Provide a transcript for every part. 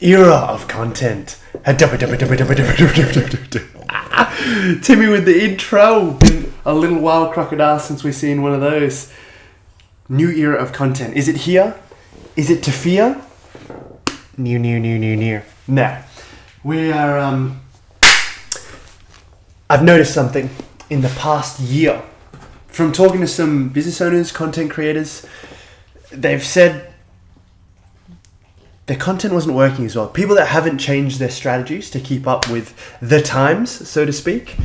era of content. Timmy with the intro. Been a little while, crocodile, since we've seen one of those. New era of content. Is it here? Is it to fear? Near. No. We are, I've noticed something in the past year. From talking to some business owners, content creators, they've said their content wasn't working as well. People that haven't changed their strategies to keep up with the times, so to speak,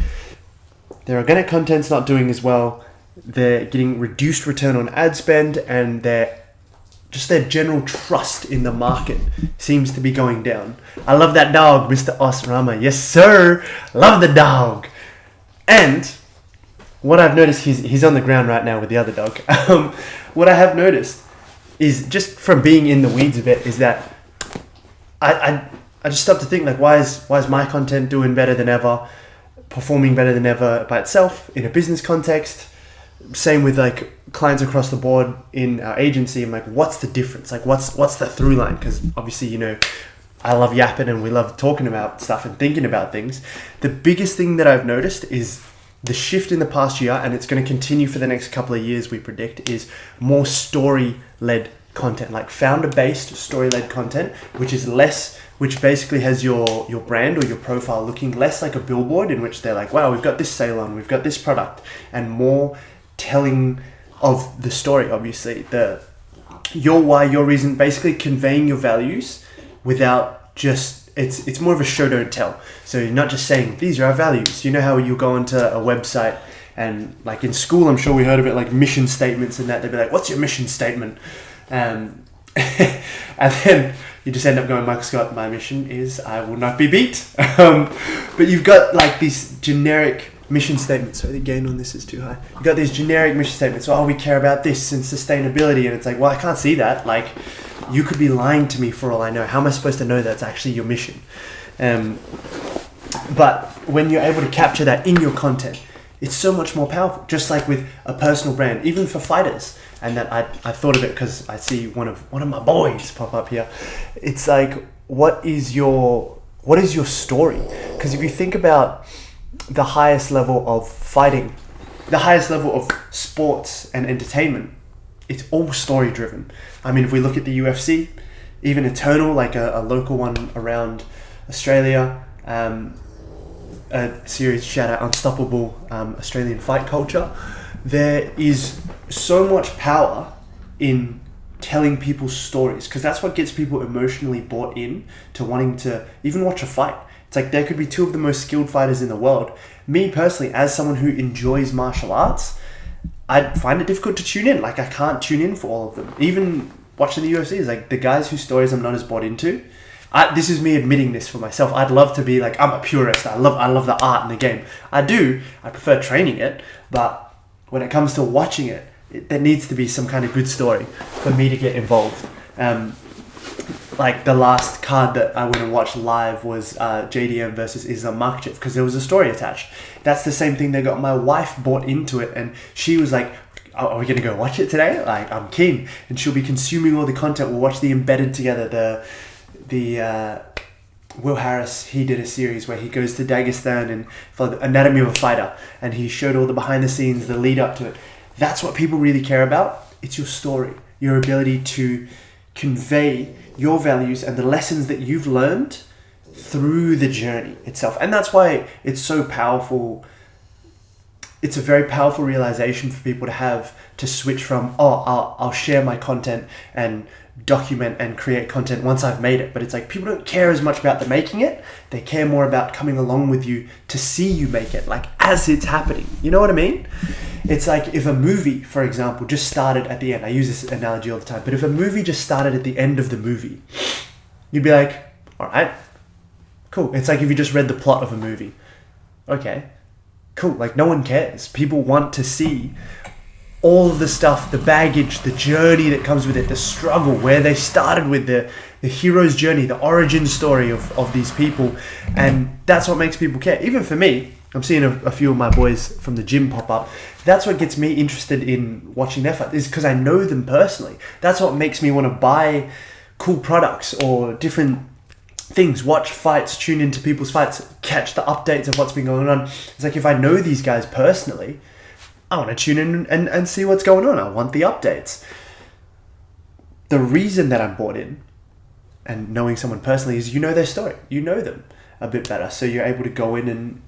their organic content's not doing as well. They're getting reduced return on ad spend, and their general trust in the market seems to be going down. I love that dog, Mr. Osrama. Yes, sir. Love the dog. And what I've noticed, he's on the ground right now with the other dog. What I have noticed is, just from being in the weeds a bit, is that I just stopped to think, like, why is my content doing better than ever, performing better than ever by itself in a business context? Same with like clients across the board in our agency. I'm like, what's the difference? Like, what's the through line? Because obviously, you know, I love yapping and we love talking about stuff and thinking about things. The biggest thing that I've noticed is the shift in the past year, and it's going to continue for the next couple of years, we predict, is more story-led content, like founder-based story-led content, which basically has your brand or your profile looking less like a billboard in which they're like, wow, we've got this sale on, we've got this product, and more telling of the story, obviously, your why, your reason, basically conveying your values without just, it's more of a show don't tell. So you're not just saying these are our values. You know how you go onto a website and, like in school, I'm sure we heard of it, like mission statements and that. They'd be like, what's your mission statement? And then you just end up going, Michael Scott, my mission is I will not be beat. But you've got like these generic mission statements. So the gain on this is too high. You've got these generic mission statements. Oh, we care about this and sustainability. And it's like, well, I can't see that. Like, you could be lying to me for all I know. How am I supposed to know that's actually your mission? But when you're able to capture that in your content, it's so much more powerful. Just like with a personal brand, even for fighters. And that I thought of it because I see one of my boys pop up here. It's like, what is your story? Because if you think about the highest level of fighting, the highest level of sports and entertainment, it's all story driven. I mean, if we look at the UFC, even Eternal, like a local one around Australia, a series, shout out, Unstoppable, Australian fight culture, there is so much power in telling people's stories, because that's what gets people emotionally bought in to wanting to even watch a fight. It's like, there could be two of the most skilled fighters in the world. Me personally, as someone who enjoys martial arts, I find it difficult to tune in. Like, I can't tune in for all of them. Even watching the UFC is like, the guys whose stories I'm not as bought into. This is me admitting this for myself. I'd love to be like, I'm a purist. I love the art in the game. I prefer training it, but when it comes to watching it, there needs to be some kind of good story for me to get involved. Like the last card that I went and watched live was JDM versus Islam Makhachev, because there was a story attached. That's the same thing that got my wife bought into it, and she was like, are we going to go watch it today? Like, I'm keen. And she'll be consuming all the content. We'll watch the Embedded together. The Will Harris, he did a series where he goes to Dagestan and for the Anatomy of a Fighter, and he showed all the behind the scenes, the lead up to it. That's what people really care about. It's your story, your ability to convey your values and the lessons that you've learned through the journey itself. And that's why it's so powerful. It's a very powerful realization for people to have, to switch from, I'll share my content and document and create content once I've made it. But it's like, people don't care as much about the making it. They care more about coming along with you to see you make it, like as it's happening. You know what I mean? It's like if a movie, for example, just started at the end. I use this analogy all the time. But if a movie just started at the end of the movie, you'd be like, all right, cool. It's like if you just read the plot of a movie. Okay, cool. Like, no one cares. People want to see all of the stuff, the baggage, the journey that comes with it, the struggle, where they started with the hero's journey, the origin story of these people. And that's what makes people care. Even for me, I'm seeing a few of my boys from the gym pop up. That's what gets me interested in watching their fight, is because I know them personally. That's what makes me want to buy cool products or different things, watch fights, tune into people's fights, catch the updates of what's been going on. It's like if I know these guys personally, I want to tune in and see what's going on. I want the updates. The reason that I'm bought in and knowing someone personally is you know their story. You know them a bit better. So you're able to go in and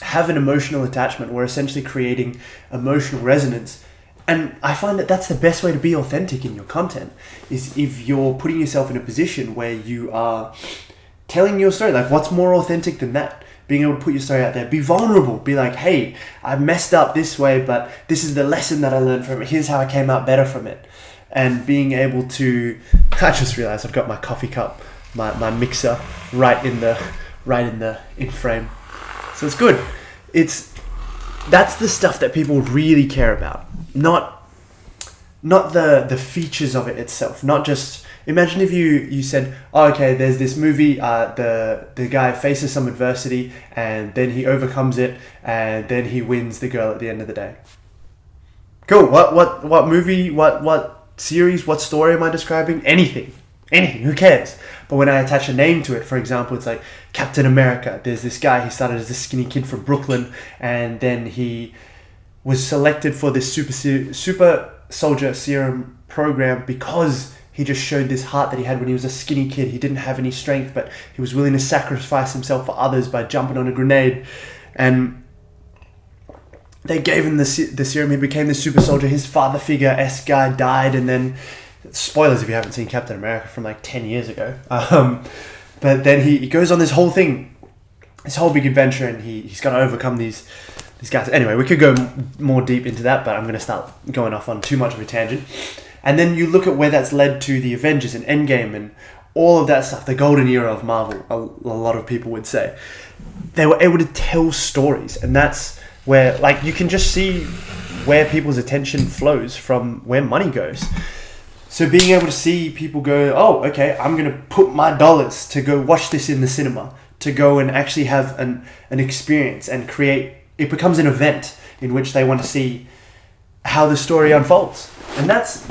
have an emotional attachment. We're essentially creating emotional resonance. And I find that that's the best way to be authentic in your content, is if you're putting yourself in a position where you are telling your story. Like, what's more authentic than that? Being able to put your story out there, be vulnerable, be like, hey, I messed up this way, but this is the lesson that I learned from it. Here's how I came out better from it. And being able to, I just realized I've got my coffee cup, my mixer right in frame. So it's good. That's the stuff that people really care about. Not the features of it itself. Not just, imagine if you said, oh, okay, there's this movie, the guy faces some adversity and then he overcomes it and then he wins the girl at the end of the day. Cool. What movie, what series, what story am I describing? Anything, who cares? But when I attach a name to it, for example, it's like Captain America. There's this guy, he started as a skinny kid from Brooklyn, and then he was selected for this super soldier serum program because he just showed this heart that he had when he was a skinny kid. He didn't have any strength, but he was willing to sacrifice himself for others by jumping on a grenade. And they gave him the serum. He became the super soldier. His father figure-esque guy died, and then, spoilers if you haven't seen Captain America from like 10 years ago. But then he goes on this whole thing, this whole big adventure, and he's got to overcome these guys. Anyway, we could go more deep into that, but I'm going to start going off on too much of a tangent. And then you look at where that's led to the Avengers and Endgame and all of that stuff, the golden era of Marvel, a lot of people would say. They were able to tell stories, and that's where, like, you can just see where people's attention flows from where money goes. So being able to see people go, oh, okay, I'm going to put my dollars to go watch this in the cinema, to go and actually have an experience and create, it becomes an event in which they want to see how the story unfolds. And that's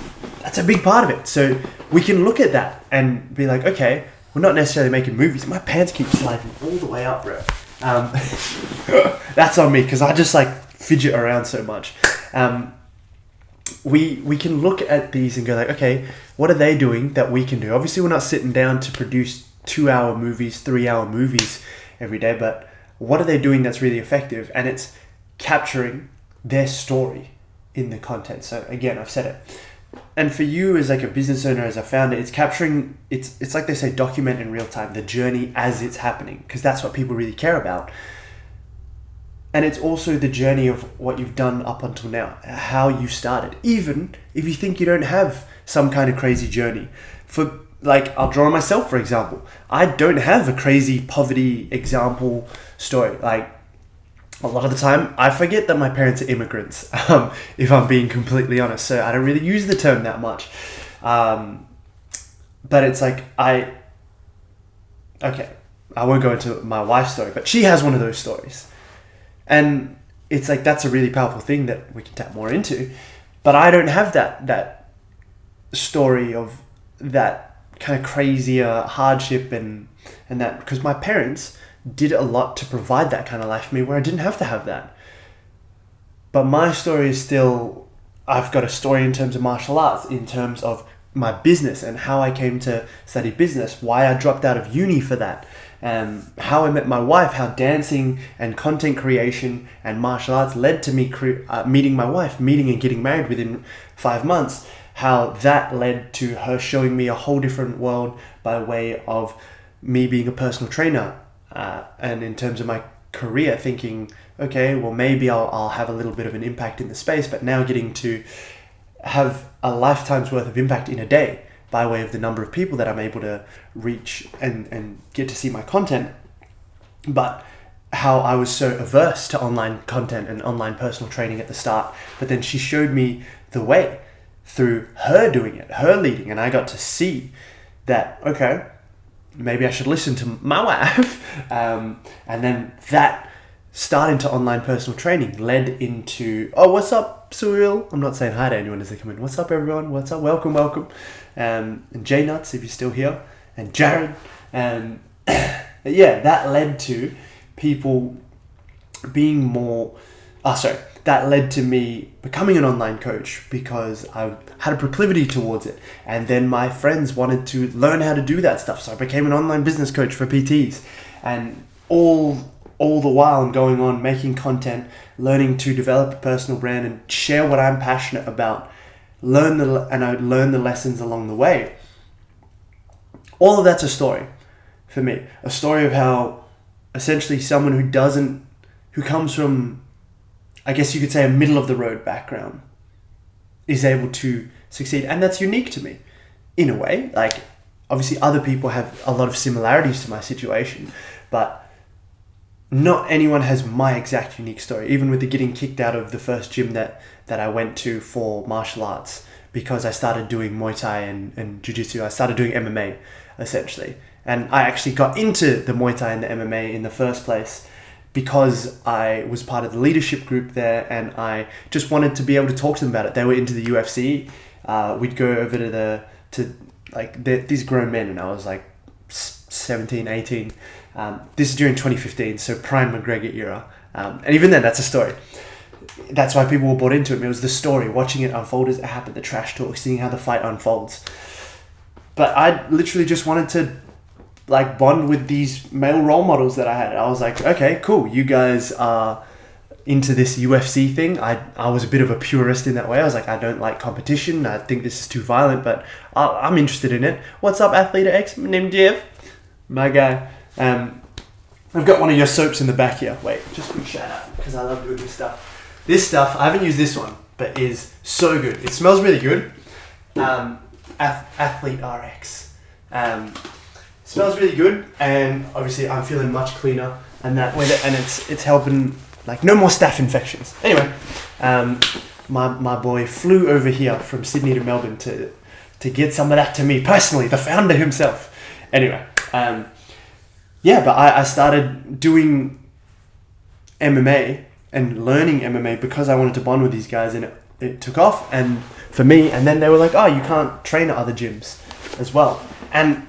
a big part of it. So we can look at that and be like, okay, we're not necessarily making movies. My pants keep sliding all the way up, bro. That's on me because I just like fidget around so much. We can look at these and go like, okay, what are they doing that we can do? Obviously, we're not sitting down to produce 2-hour movies, 3-hour movies every day, but what are they doing that's really effective? And it's capturing their story in the content. So again, I've said it. And for you as like a business owner, as a founder, it's capturing, it's like they say, document in real time, the journey as it's happening, because that's what people really care about. And it's also the journey of what you've done up until now, how you started. Even if you think you don't have some kind of crazy journey. For, like, I'll draw on myself, for example. I don't have a crazy poverty example story. Like, a lot of the time, I forget that my parents are immigrants, if I'm being completely honest. So I don't really use the term that much. But it's like, I won't go into my wife's story, but she has one of those stories. And it's like, that's a really powerful thing that we can tap more into. But I don't have that story of that kind of crazier hardship and that, because my parents did a lot to provide that kind of life for me where I didn't have to have that. But my story is still, I've got a story in terms of martial arts, in terms of my business and how I came to study business, why I dropped out of uni for that. How I met my wife, how dancing and content creation and martial arts led to me meeting my wife, meeting and getting married within 5 months, how that led to her showing me a whole different world by way of me being a personal trainer. And in terms of my career, thinking, okay, well, maybe I'll have a little bit of an impact in the space, but now getting to have a lifetime's worth of impact in a day, by way of the number of people that I'm able to reach and get to see my content. But how I was so averse to online content and online personal training at the start. But then she showed me the way through her doing it, her leading. And I got to see that, okay, maybe I should listen to my wife. And then that start into online personal training led into, oh, what's up, Surreal? I'm not saying hi to anyone as they come in. What's up, everyone? What's up? Welcome. And J Nuts, if you're still here, and Jared, And yeah, that led to people being more, that led to me becoming an online coach because I had a proclivity towards it. And then my friends wanted to learn how to do that stuff. So I became an online business coach for PTs. And all the while I'm going on making content, learning to develop a personal brand and share what I'm passionate about, and I learn the lessons along the way. All of that's a story for me. A story of how essentially someone who comes from, I guess you could say, a middle of the road background is able to succeed. And that's unique to me in a way. Like, obviously other people have a lot of similarities to my situation, but not anyone has my exact unique story. Even with the getting kicked out of the first gym that I went to for martial arts because I started doing Muay Thai and Jiu-Jitsu. I started doing MMA essentially. And I actually got into the Muay Thai and the MMA in the first place because I was part of the leadership group there and I just wanted to be able to talk to them about it. They were into the UFC. We'd go over to these grown men, and I was like 17, 18. This is during 2015, so prime McGregor era. And even then, that's a story. That's why people were bought into it. It was the story, watching it unfold as it happened, the trash talk, seeing how the fight unfolds. But I literally just wanted to bond with these male role models that I had. I was like, okay, cool. You guys are into this UFC thing. I was a bit of a purist in that way. I was like, I don't like competition. I think this is too violent, but I'm interested in it. What's up, Athlete X? My name's Jeff. My guy. I've got one of your soaps in the back here. Wait, just quick shout out because I love doing this stuff. This stuff, I haven't used this one, but is so good. It smells really good. Athlete RX. Smells really good, and obviously I'm feeling much cleaner and that with it, and it's helping, no more staph infections. Anyway, my boy flew over here from Sydney to Melbourne to get some of that to me personally, the founder himself. Anyway, but I started doing MMA and learning MMA because I wanted to bond with these guys, and it took off and for me. And then they were like, oh, you can't train at other gyms as well. And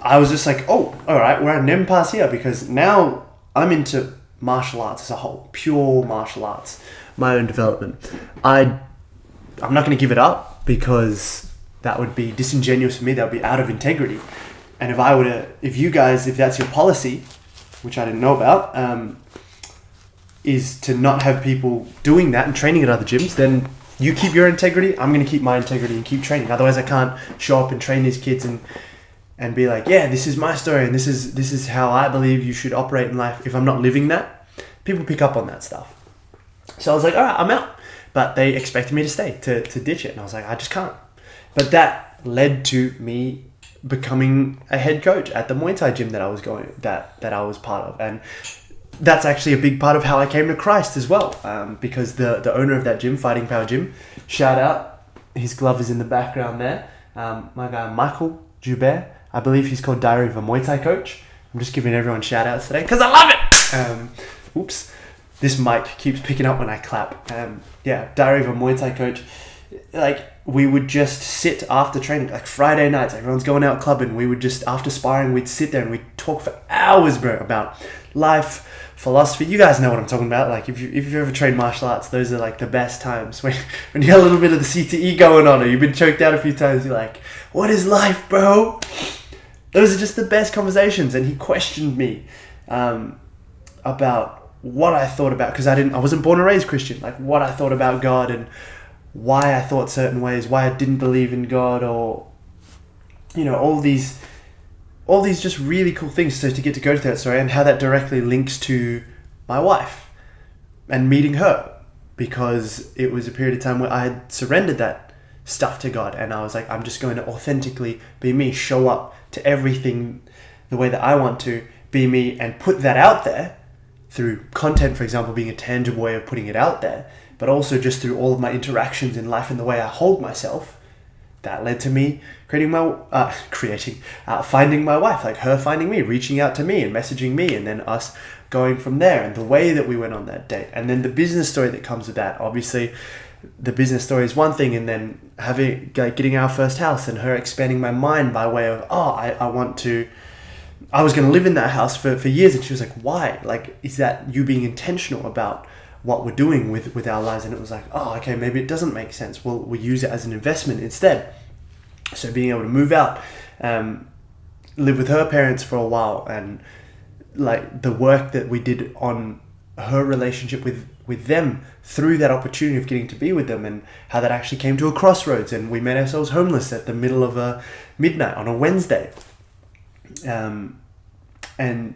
I was just like, oh, all right, we're at an impasse here because now I'm into martial arts as a whole, pure martial arts, my own development. I'm not going to give it up because that would be disingenuous for me. That would be out of integrity. And if that's your policy, which I didn't know about, is to not have people doing that and training at other gyms, then you keep your integrity. I'm going to keep my integrity and keep training. Otherwise, I can't show up and train these kids and be like, yeah, this is my story and this is how I believe you should operate in life. If I'm not living that, people pick up on that stuff. So I was like, all right, I'm out. But they expected me to stay, to ditch it. And I was like, I just can't. But that led to me becoming a head coach at the Muay Thai gym that I was I was part of. And that's actually a big part of how I came to Christ as well. Because the owner of that gym, Fighting Power Gym, shout out, his glove is in the background there. My guy, Michael Joubert, I believe he's called Diary of a Muay Thai Coach. I'm just giving everyone shout outs today because I love it. Oops. This mic keeps picking up when I clap. Diary of a Muay Thai Coach. We would just sit after training, Friday nights, everyone's going out clubbing. We would just, after sparring, we'd sit there and we'd talk for hours, bro, about life, philosophy. You guys know what I'm talking about. If you've ever trained martial arts, those are the best times when you got a little bit of the CTE going on, or you've been choked out a few times. You're like, what is life, bro? Those are just the best conversations. And he questioned me about what I thought about, because I wasn't born and raised Christian, what I thought about God and why I thought certain ways, why I didn't believe in God, or all these just really cool things. So to get to go to that story and how that directly links to my wife and meeting her, because it was a period of time where I had surrendered that stuff to God, and I was like, I'm just going to authentically be me, show up to everything the way that I want to be me, and put that out there through content, for example, being a tangible way of putting it out there, but also just through all of my interactions in life and the way I hold myself. That led to me finding my wife, her finding me, reaching out to me and messaging me, and then us going from there, and the way that we went on that date, and then the business story that comes with that. Obviously, the business story is one thing, and then getting our first house and her expanding my mind by way of, I was going to live in that house for years. And she was like, why? Like, is that you being intentional about what we're doing with our lives? And it was like, okay, maybe it doesn't make sense. Well, we use it as an investment instead. So being able to move out, live with her parents for a while, and like the work that we did on her relationship with them through that opportunity of getting to be with them, and how that actually came to a crossroads and we made ourselves homeless at the middle of a midnight on a Wednesday, and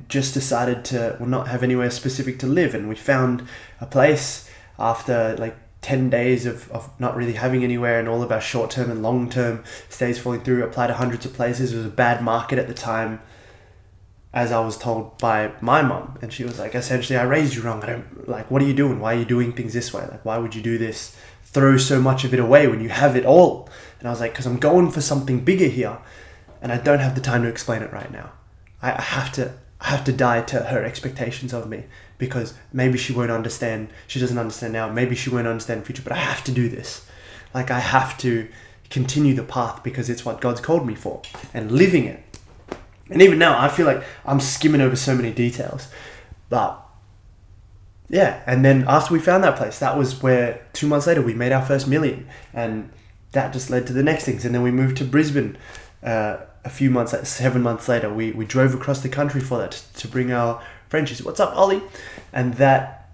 just decided to not have anywhere specific to live. And we found a place after like 10 days of not really having anywhere, and all of our short-term and long-term stays falling through. Applied to hundreds of places. It was a bad market at the time, as I was told by my mum. And she was like, essentially, I raised you wrong. What are you doing? Why are you doing things this way? Like, why would you do this? Throw so much of it away when you have it all. And I was like, because I'm going for something bigger here, and I don't have the time to explain it right now. I have to die to her expectations of me, because maybe she won't understand. She doesn't understand now. Maybe she won't understand in the future, but I have to do this. Like, I have to continue the path because it's what God's called me for, and living it. And even now, I feel like I'm skimming over so many details. But yeah, and then after we found that place, that was where 2 months later we made our first million. And that just led to the next things. And then we moved to Brisbane a few months, 7 months later. We drove across the country for that to bring our friend. She said, "What's up, Ollie?" And that,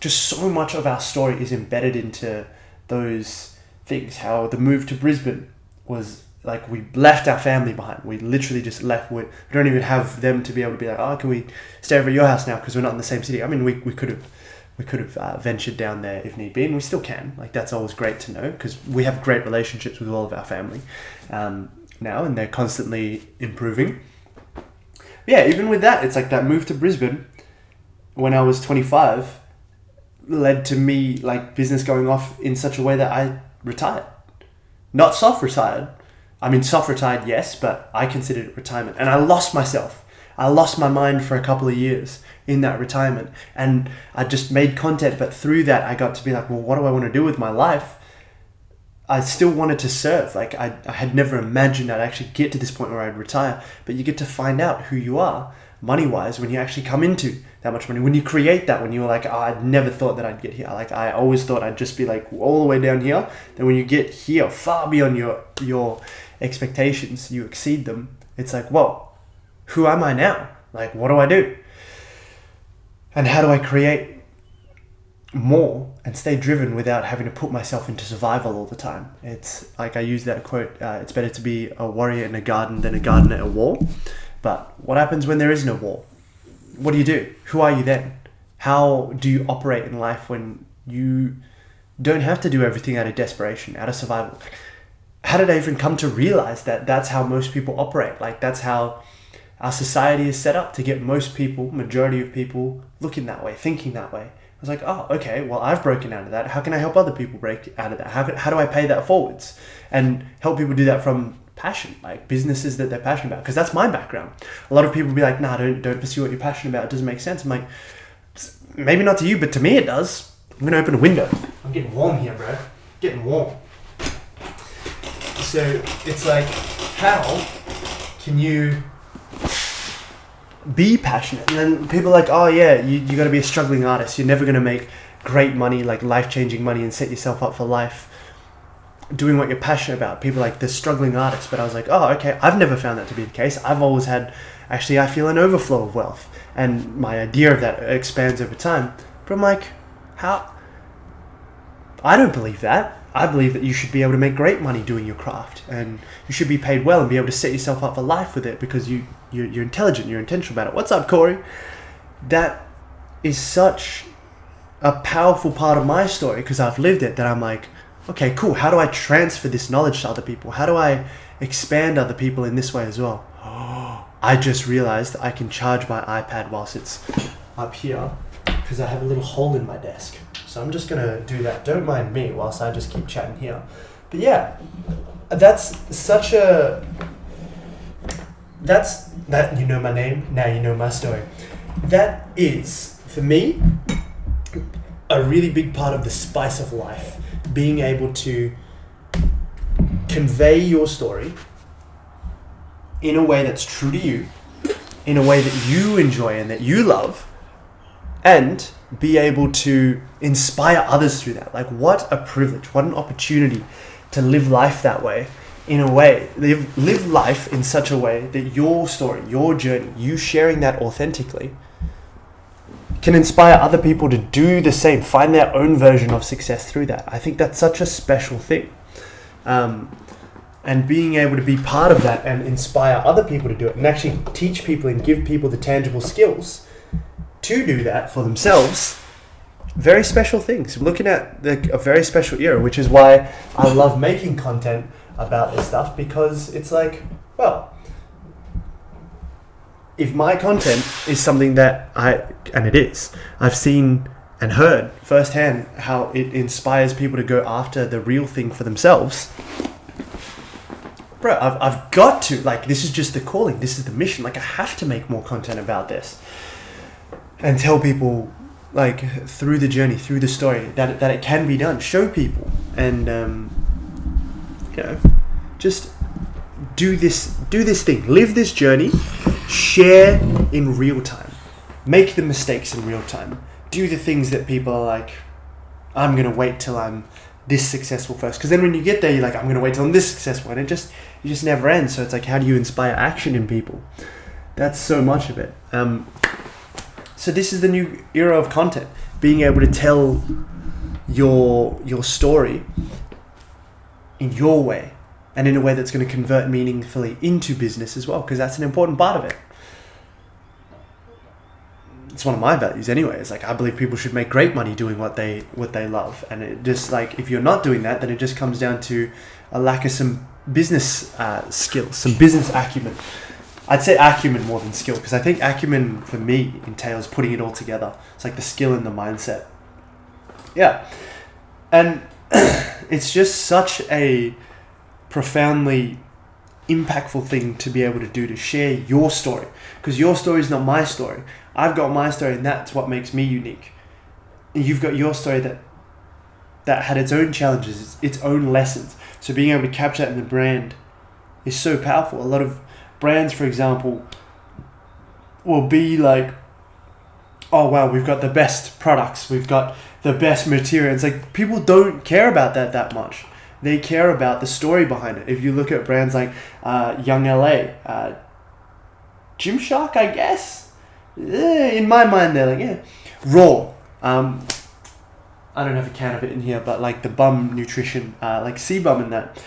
just so much of our story is embedded into those things. How the move to Brisbane was like, we left our family behind. We literally just left. We don't even have them to be able to be like, can we stay over at your house now because we're not in the same city? I mean, we could have ventured down there if need be, and we still can. Like, that's always great to know, because we have great relationships with all of our family now, and they're constantly improving. But yeah, even with that, it's like that move to Brisbane when I was 25 led to me, like, business going off in such a way that I retired. Not soft-retired. I mean, soft-retired, yes, but I considered it retirement. And I lost myself. I lost my mind for a couple of years in that retirement. And I just made content, but through that, I got to be like, well, what do I want to do with my life? I still wanted to serve. Like, I had never imagined I'd actually get to this point where I'd retire. But you get to find out who you are, money-wise, when you actually come into that much money. When you create that, when you were like, I'd never thought that I'd get here. Like, I always thought I'd just be like all the way down here. Then when you get here, far beyond your expectations, you exceed them. It's like, whoa, who am I now? Like, what do I do? And how do I create more and stay driven without having to put myself into survival all the time? It's like, I use that quote, it's better to be a warrior in a garden than a gardener at a war. But what happens when there is no war? What do you do? Who are you then? How do you operate in life when you don't have to do everything out of desperation, out of survival? How did I even come to realize that that's how most people operate? Like, that's how our society is set up, to get most people, majority of people, looking that way, thinking that way. I was like, oh, okay, well, I've broken out of that. How can I help other people break out of that? How do I pay that forwards and help people do that from passion, like businesses that they're passionate about? Because that's my background. A lot of people be like, nah, don't pursue what you're passionate about. It doesn't make sense. I'm like, maybe not to you, but to me it does. I'm going to open a window. I'm getting warm here, bro. Getting warm. So it's like, how can you be passionate? And then people are like, oh yeah, you got to be a struggling artist. You're never going to make great money, like life-changing money, and set yourself up for life doing what you're passionate about. People are like, the struggling artist. But I was like, oh, okay, I've never found that to be the case. I've always had, actually, I feel an overflow of wealth. And my idea of that expands over time. But I'm like, how? I don't believe that. I believe that you should be able to make great money doing your craft, and you should be paid well and be able to set yourself up for life with it, because you're intelligent, you're intentional about it. What's up, Corey? That is such a powerful part of my story, because I've lived it, that I'm like, okay, cool. How do I transfer this knowledge to other people? How do I expand other people in this way as well? Oh, I just realized I can charge my iPad whilst it's up here, because I have a little hole in my desk. So I'm just going to do that. Don't mind me whilst I just keep chatting here. But yeah, that's such a... That, you know my name, now you know my story. That is, for me, a really big part of the spice of life. being able to convey your story in a way that's true to you, in a way that you enjoy and that you love, and be able to inspire others through that. Like, what a privilege, what an opportunity to live life that way, in a way, live life in such a way that your story, your journey, you sharing that authentically can inspire other people to do the same, find their own version of success through that. I think that's such a special thing. And being able to be part of that and inspire other people to do it and actually teach people and give people the tangible skills to do that for themselves, very special things. We're looking at a very special era, which is why I love making content about this stuff, because it's like, well, if my content is something that I've seen and heard firsthand how it inspires people to go after the real thing for themselves, bro, I've got to, like, this is just the calling, this is the mission, like, I have to make more content about this and tell people, like, through the journey, through the story, that it can be done, show people, and just do this thing, live this journey, share in real time, make the mistakes in real time, do the things that people are like, I'm gonna wait till I'm this successful first, because then when you get there, you're like, I'm gonna wait till I'm this successful, and it just never ends. So it's like, how do you inspire action in people? That's so much of it. So this is the new era of content, being able to tell your story in your way, and in a way that's going to convert meaningfully into business as well, because that's an important part of it. It's one of my values anyway. It's like, I believe people should make great money doing what they love, and it just, like, if you're not doing that, then it just comes down to a lack of some business skills, some business acumen. I'd say acumen more than skill, because I think acumen for me entails putting it all together. It's like the skill and the mindset. Yeah, and it's just such a profoundly impactful thing to be able to do, to share your story, because your story is not my story. I've got my story, and that's what makes me unique. And you've got your story that had its own challenges, its own lessons. So being able to capture that in the brand is so powerful. A lot of brands, for example, will be like, oh wow, we've got the best products, we've got the best material. It's like, people don't care about that much. They care about the story behind it. If you look at brands like Young LA, Gymshark, I guess. In my mind, they're like, yeah. Raw. I don't have a can of it in here, but like the bum nutrition, like C-Bum and that.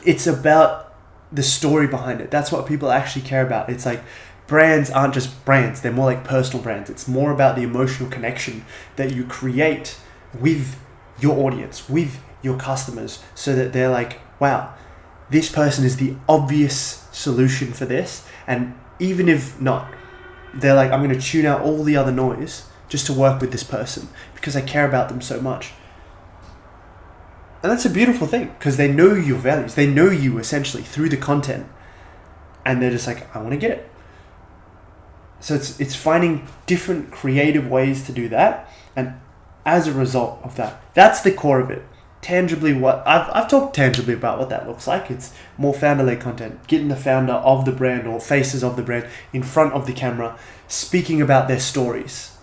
It's about the story behind it. That's what people actually care about. It's like, brands aren't just brands. They're more like personal brands. It's more about the emotional connection that you create with your audience, with your customers, so that they're like, wow, this person is the obvious solution for this. And even if not, they're like, I'm going to tune out all the other noise just to work with this person because I care about them so much. And that's a beautiful thing, because they know your values. They know you essentially through the content, and they're just like, I want to get it. So it's finding different creative ways to do that. And as a result of that, that's the core of it. Tangibly, what I've talked tangibly about what that looks like. It's more founder-led content, getting the founder of the brand or faces of the brand in front of the camera, speaking about their stories,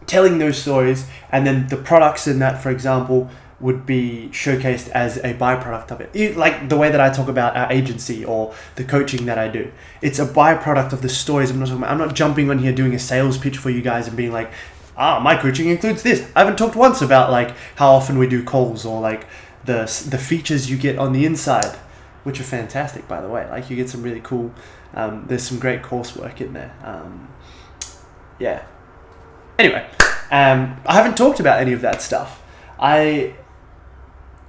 telling those stories, and then the products in that, for example, would be showcased as a byproduct of it. Like the way that I talk about our agency or the coaching that I do. It's a byproduct of the stories I'm not talking about. I'm not jumping on here doing a sales pitch for you guys and being like, my coaching includes this. I haven't talked once about like how often we do calls or like the features you get on the inside, which are fantastic, by the way. Like, you get some really cool, there's some great coursework in there. Yeah. Anyway, I haven't talked about any of that stuff. I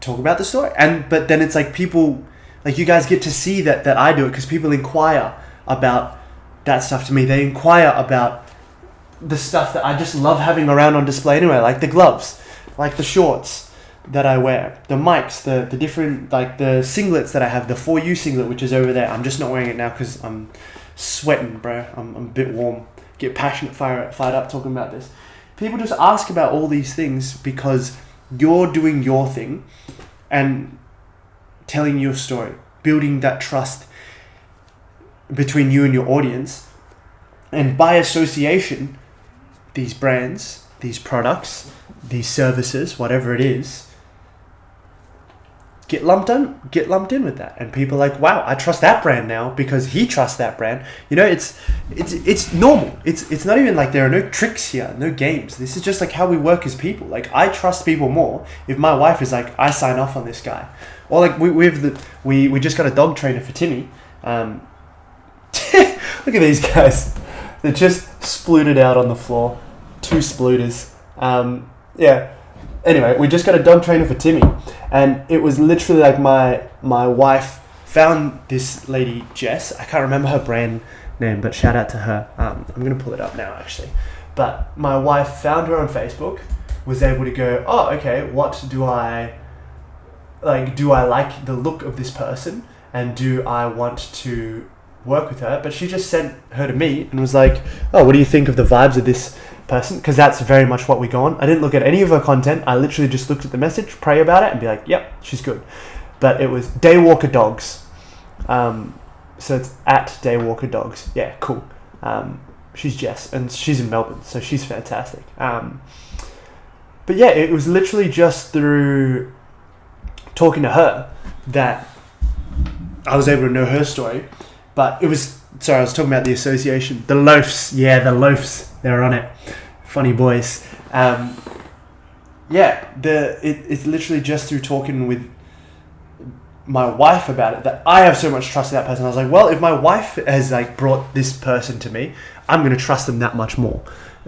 talk about the story, but then it's like, people, like, you guys get to see that I do it because people inquire about that stuff to me. They inquire about the stuff that I just love having around on display anyway, like the gloves, like the shorts that I wear, the mics, the different, like the singlets that I have, the For You singlet, which is over there. I'm just not wearing it now because I'm sweating, bro. I'm a bit warm. Get passionate, fired up talking about this. People just ask about all these things because You're doing your thing and telling your story, building that trust between you and your audience. And by association, these brands, these products, these services, whatever it is, get lumped in with that. And people are like, wow, I trust that brand now because he trusts that brand. You know, it's normal. It's not even like there are no tricks here, no games. This is just like how we work as people. Like, I trust people more if my wife is like, I sign off on this guy. Or like we just got a dog trainer for Timmy. Look at these guys. They're just splooted out on the floor. 2 splooters. Yeah. Anyway, we just got a dog trainer for Timmy, and it was literally like my wife found this lady, Jess. I can't remember her brand name, but shout out to her. I'm going to pull it up now, actually. But my wife found her on Facebook, was able to go, oh, okay, what do I like? Do I like the look of this person? And do I want to work with her? But she just sent her to me and was like, oh, what do you think of the vibes of this person? Because that's very much what we go on. I didn't look at any of her content. I literally just looked at the message, pray about it, and be like, yep, she's good. But it was Daywalker Dogs. So it's at Daywalker Dogs. Yeah, cool. She's Jess, and she's in Melbourne, so she's fantastic. But yeah, it was literally just through talking to her that I was able to know her story. But it was, sorry, I was talking about the association. The loafs. Yeah, the loafs. They're on it. Funny boys. It's literally just through talking with my wife about it that I have so much trust in that person. I was like, well, if my wife has like brought this person to me, I'm going to trust them that much more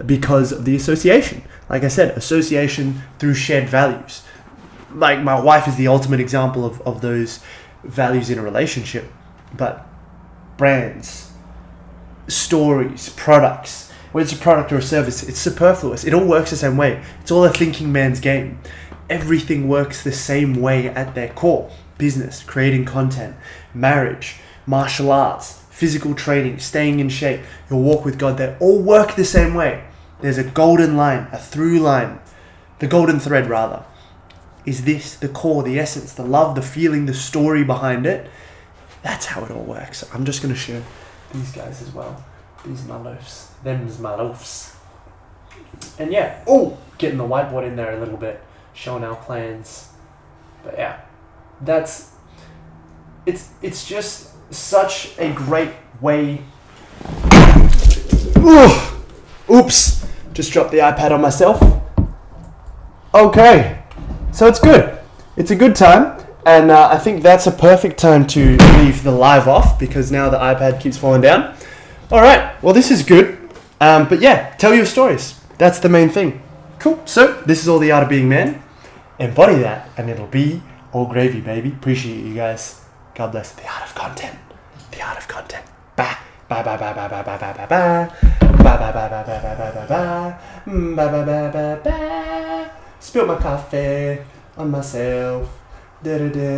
because of the association. Like I said, association through shared values. Like, my wife is the ultimate example of those values in a relationship. But brands, stories, products, whether it's a product or a service, it's superfluous. It all works the same way. It's all a thinking man's game. Everything works the same way at their core. Business, creating content, marriage, martial arts, physical training, staying in shape, your walk with God, they all work the same way. There's a golden line, a through line, the golden thread rather. Is this the core, the essence, the love, the feeling, the story behind it? That's how it all works. I'm just going to show these guys as well. These are my loafs. Them's my loafs. And yeah, getting the whiteboard in there a little bit, showing our plans. But yeah, it's just such a great way. Oops, just dropped the iPad on myself. Okay, so it's good. It's a good time. And I think that's a perfect time to leave the live off because now the iPad keeps falling down. All right. Well, this is good. But yeah, tell your stories. That's the main thing. Cool. So this is all the art of being man. Embody that and it'll be all gravy, baby. Appreciate you guys. God bless. The art of content. The art of content. Bye. Bye, bye, bye, bye, bye, bye, bye, bye, bye. Bye, bye, bye, bye, bye, bye, bye, bye, bye. Bye, bye, bye, bye, bye. Spilled my coffee on myself. Da da da.